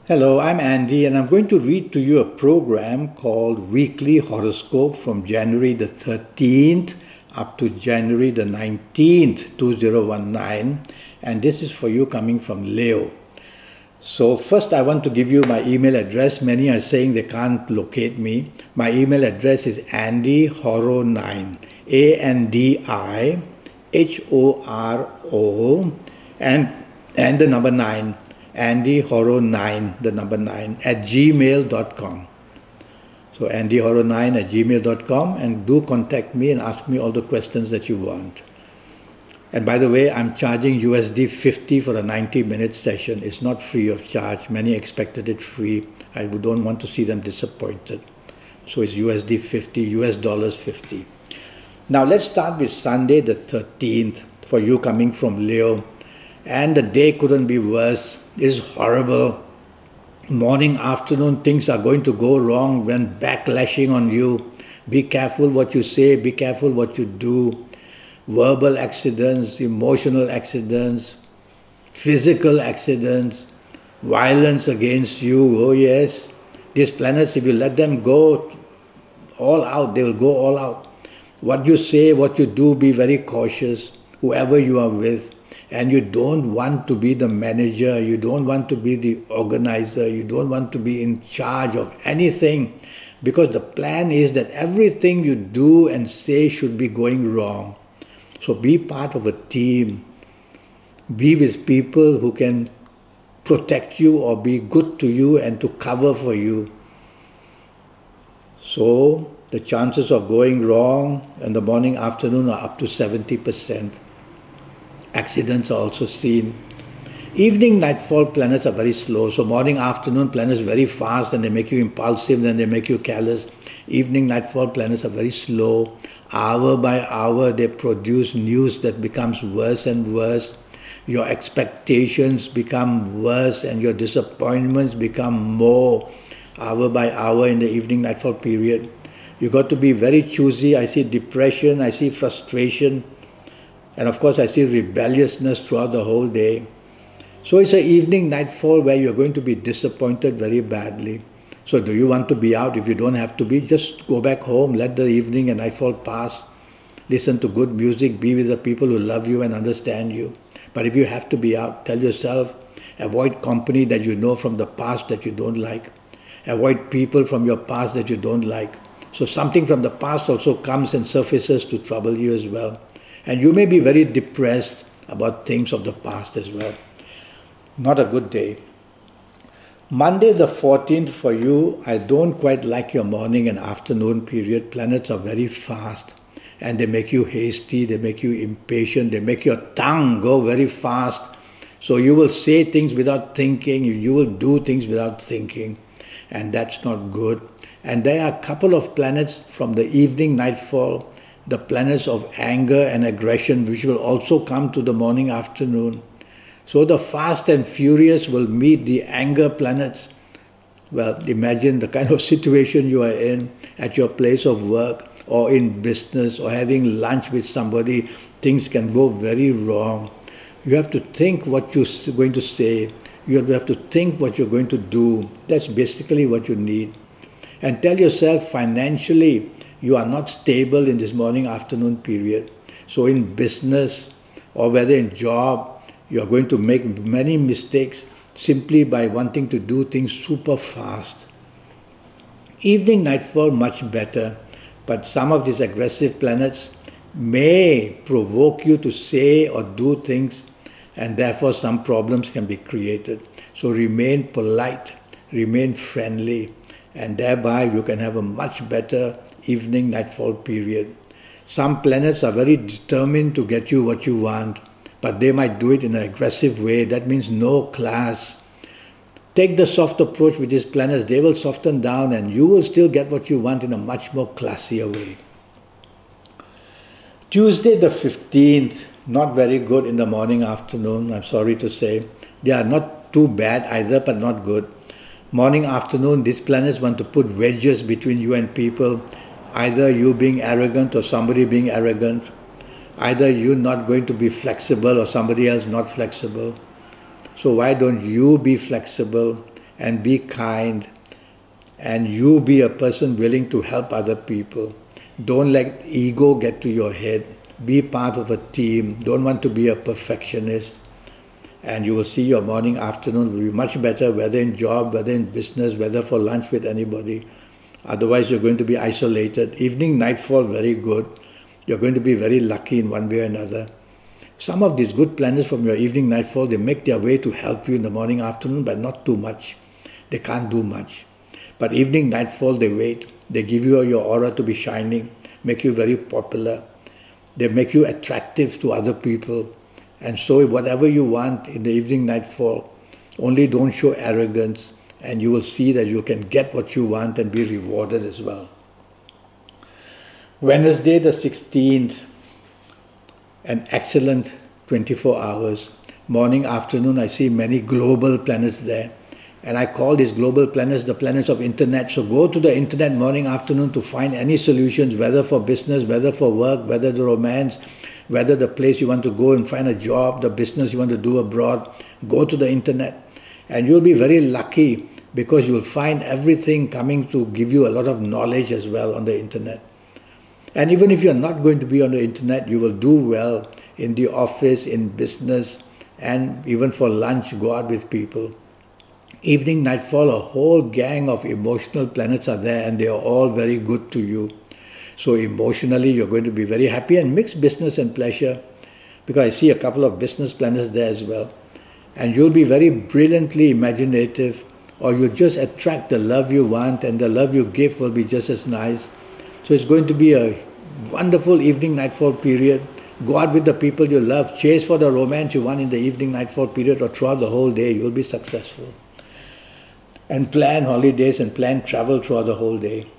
Hello, I'm Andy, and I'm going to read to you a program called Weekly Horoscope from January the 13th up to January the 19th, 2019. And this is for you coming from Leo. So first I want to give you my email address. Many are saying they can't locate me. My email address is andyhoro9, ANDIHORO, and the number 9. AndyHoro9, the number 9, at gmail.com. So AndyHoro9 at gmail.com, and do contact me and ask me all the questions that you want. And by the way, I'm charging USD 50 for a 90-minute session. It's not free of charge. Many expected it free. I don't want to see them disappointed. So it's USD 50, US dollars 50. Now let's start with Sunday the 13th for you coming from Leo. And the day couldn't be worse. It's horrible. Morning, afternoon, things are going to go wrong when backlashing on you. Be careful what you say, be careful what you do. Verbal accidents, emotional accidents, physical accidents, violence against you. Oh yes, these planets, if you let them go all out, they will go all out. What you say, what you do, be very cautious, whoever you are with. And you don't want to be the manager, you don't want to be the organizer, you don't want to be in charge of anything, because the plan is that everything you do and say should be going wrong. So be part of a team, be with people who can protect you or be good to you and to cover for you. So the chances of going wrong in the morning, afternoon are up to 70%. Accidents are also seen. Evening, nightfall planets are very slow. So morning, afternoon planets very fast and they make you impulsive, then they make you callous. Evening, nightfall planets are very slow. Hour by hour, they produce news that becomes worse and worse. Your expectations become worse and your disappointments become more hour by hour in the evening, nightfall period. You got to be very choosy. I see depression, I see frustration. And of course, I see rebelliousness throughout the whole day. So it's an evening, nightfall where you're going to be disappointed very badly. So do you want to be out? If you don't have to be, just go back home, let the evening and nightfall pass. Listen to good music, be with the people who love you and understand you. But if you have to be out, tell yourself, avoid company that you know from the past that you don't like. Avoid people from your past that you don't like. So something from the past also comes and surfaces to trouble you as well. And you may be very depressed about things of the past as well. Not a good day. Monday the 14th for you, I don't quite like your morning and afternoon period. Planets are very fast and they make you hasty, they make you impatient, they make your tongue go very fast. So you will say things without thinking, you will do things without thinking, and that's not good. And there are a couple of planets from the evening, nightfall, the planets of anger and aggression, which will also come to the morning, afternoon. So the fast and furious will meet the anger planets. Well, imagine the kind of situation you are in at your place of work or in business or having lunch with somebody. Things can go very wrong. You have to think what you're going to say. You have to think what you're going to do. That's basically what you need. And tell yourself financially, you are not stable in this morning, afternoon period. So in business or whether in job, you are going to make many mistakes simply by wanting to do things super fast. Evening, nightfall, much better. But some of these aggressive planets may provoke you to say or do things, and therefore some problems can be created. So remain polite, remain friendly, and thereby you can have a much better evening, nightfall period. Some planets are very determined to get you what you want, but they might do it in an aggressive way. That means no class. Take the soft approach with these planets. They will soften down and you will still get what you want in a much more classier way. Tuesday the 15th, not very good in the morning, afternoon, I'm sorry to say. They are not too bad either, but not good. Morning, afternoon, these planets want to put wedges between you and people. Either you being arrogant or somebody being arrogant. Either you not going to be flexible or somebody else not flexible. So why don't you be flexible and be kind, and you be a person willing to help other people. Don't let ego get to your head. Be part of a team. Don't want to be a perfectionist. And you will see your morning, afternoon will be much better, whether in job, whether in business, whether for lunch with anybody. Otherwise, you're going to be isolated. Evening, nightfall, very good. You're going to be very lucky in one way or another. Some of these good planets from your evening, nightfall, they make their way to help you in the morning, afternoon, but not too much. They can't do much. But evening, nightfall, they wait. They give you your aura to be shining, make you very popular. They make you attractive to other people. And so whatever you want in the evening, nightfall, only don't show arrogance, and you will see that you can get what you want and be rewarded as well. Wednesday the 16th, an excellent 24 hours. Morning, afternoon, I see many global planets there. And I call these global planets the planets of internet. So go to the internet morning, afternoon to find any solutions, whether for business, whether for work, whether the romance, whether the place you want to go and find a job, the business you want to do abroad. Go to the internet. And you'll be very lucky because you'll find everything coming to give you a lot of knowledge as well on the internet. And even if you're not going to be on the internet, you will do well in the office, in business, and even for lunch, go out with people. Evening, nightfall, a whole gang of emotional planets are there, and they are all very good to you. So emotionally, you're going to be very happy, and mix business and pleasure, because I see a couple of business planets there as well. And you'll be very brilliantly imaginative, or you'll just attract the love you want, and the love you give will be just as nice. So it's going to be a wonderful evening, nightfall period. Go out with the people you love. Chase for the romance you want in the evening, nightfall period, or throughout the whole day. You'll be successful. And plan holidays and plan travel throughout the whole day.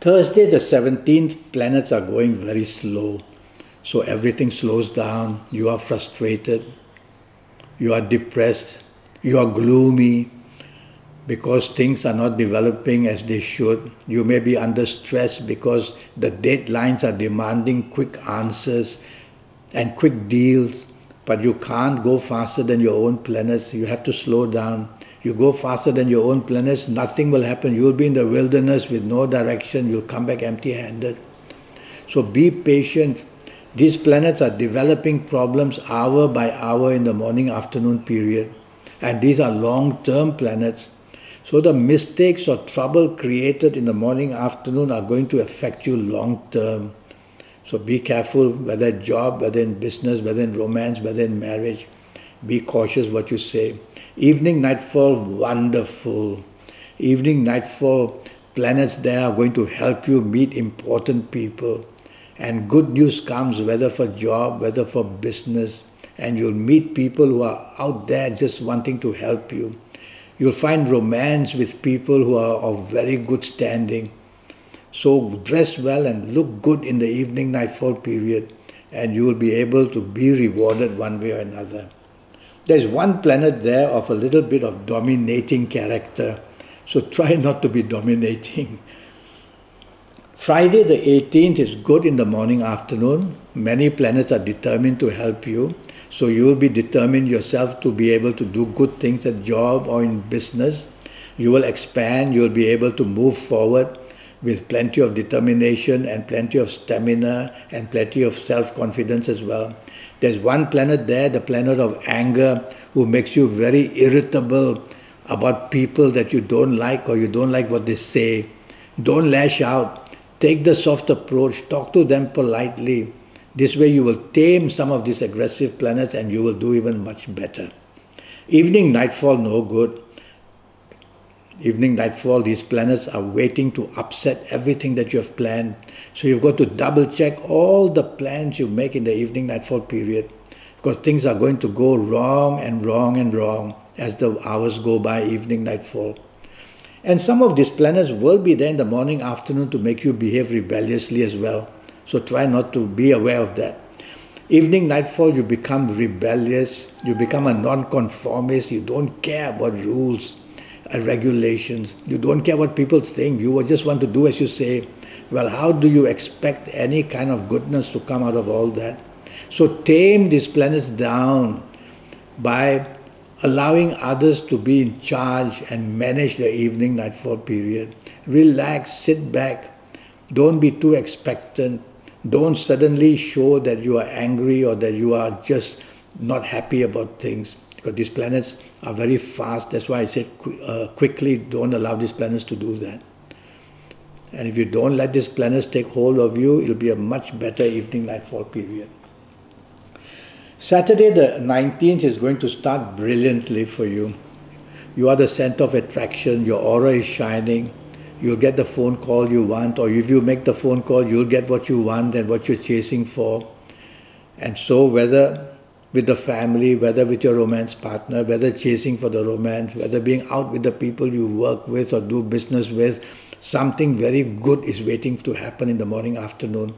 Thursday the 17th, planets are going very slow. So everything slows down. You are frustrated. You are depressed. You are gloomy because things are not developing as they should. You may be under stress because the deadlines are demanding quick answers and quick deals, but you can't go faster than your own planets. You have to slow down. You go faster than your own planets, nothing will happen. You'll be in the wilderness with no direction. You'll come back empty-handed. So be patient. These planets are developing problems hour by hour in the morning, afternoon period. And these are long-term planets. So the mistakes or trouble created in the morning, afternoon are going to affect you long-term. So be careful, whether in job, whether in business, whether in romance, whether in marriage. Be cautious what you say. Evening, nightfall, wonderful. Evening, nightfall, planets there are going to help you meet important people. And good news comes, whether for job, whether for business. And you'll meet people who are out there just wanting to help you. You'll find romance with people who are of very good standing. So dress well and look good in the evening, nightfall period. And you will be able to be rewarded one way or another. There's one planet there of a little bit of dominating character. So try not to be dominating. Friday the 18th is good in the morning, afternoon. Many planets are determined to help you. So you will be determined yourself to be able to do good things at job or in business. You will expand. You will be able to move forward with plenty of determination and plenty of stamina and plenty of self-confidence as well. There's one planet there, the planet of anger, who makes you very irritable about people that you don't like or you don't like what they say. Don't lash out. Take the soft approach. Talk to them politely. This way you will tame some of these aggressive planets and you will do even much better. Evening, nightfall, no good. Evening, nightfall, these planets are waiting to upset everything that you have planned. So you've got to double check all the plans you make in the evening, nightfall period, because things are going to go wrong and wrong and wrong as the hours go by, evening, nightfall. And some of these planets will be there in the morning, afternoon to make you behave rebelliously as well. So try not to be aware of that. Evening, nightfall, you become rebellious, you become a non-conformist, you don't care about rules and regulations, you don't care what people think, you just want to do as you say. Well, how do you expect any kind of goodness to come out of all that? So tame these planets down by allowing others to be in charge and manage the evening nightfall period. Relax, sit back, don't be too expectant, don't suddenly show that you are angry or that you are just not happy about things, because these planets are very fast. That's why I said quickly don't allow these planets to do that. And if you don't let these planets take hold of you, it'll be a much better evening nightfall period. Saturday the 19th is going to start brilliantly for you. You are the center of attraction, your aura is shining, you'll get the phone call you want, or if you make the phone call, you'll get what you want and what you're chasing for. And so whether with the family, whether with your romance partner, whether chasing for the romance, whether being out with the people you work with or do business with, something very good is waiting to happen in the morning, afternoon.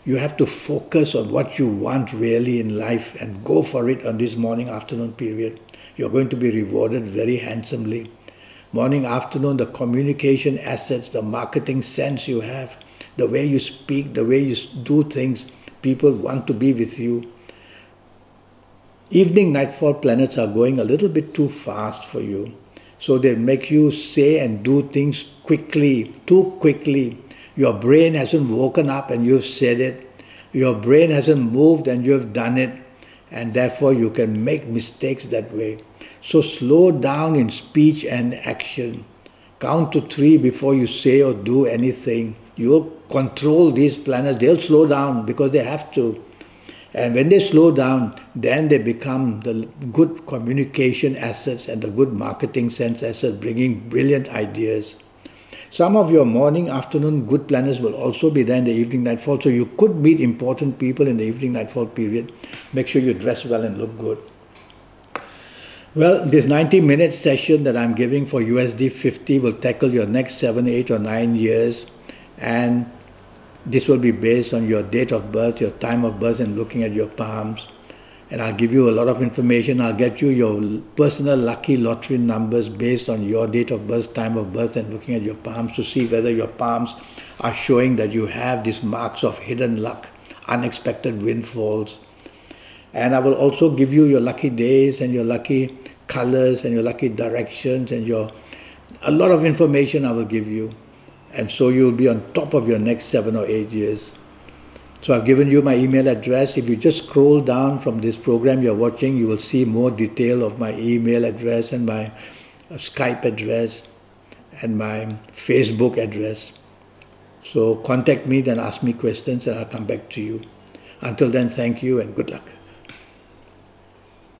You have to focus on what you want really in life and go for it on this morning, afternoon period. You're going to be rewarded very handsomely. Morning, afternoon, the communication assets, the marketing sense you have, the way you speak, the way you do things, people want to be with you. Evening nightfall planets are going a little bit too fast for you. So they make you say and do things quickly, too quickly. Your brain hasn't woken up and you've said it. Your brain hasn't moved and you've done it. And therefore you can make mistakes that way. So slow down in speech and action. Count to 3 before you say or do anything. You'll control these planets. They'll slow down because they have to. And when they slow down, then they become the good communication assets and the good marketing sense assets, bringing brilliant ideas. Some of your morning, afternoon good planets will also be there in the evening nightfall. So you could meet important people in the evening nightfall period. Make sure you dress well and look good. Well, this 90-minute session that I'm giving for USD 50 will tackle your next 7, 8 or 9 years. And this will be based on your date of birth, your time of birth, and looking at your palms. And I'll give you a lot of information. I'll get you your personal lucky lottery numbers based on your date of birth, time of birth, and looking at your palms to see whether your palms are showing that you have these marks of hidden luck, unexpected windfalls. And I will also give you your lucky days and your lucky colors and your lucky directions and a lot of information I will give you. And so you will be on top of your next 7 or 8 years. So I've given you my email address. If you just scroll down from this program you're watching, you will see more detail of my email address and my Skype address and my Facebook address. So contact me, then ask me questions and I'll come back to you. Until then, thank you and good luck.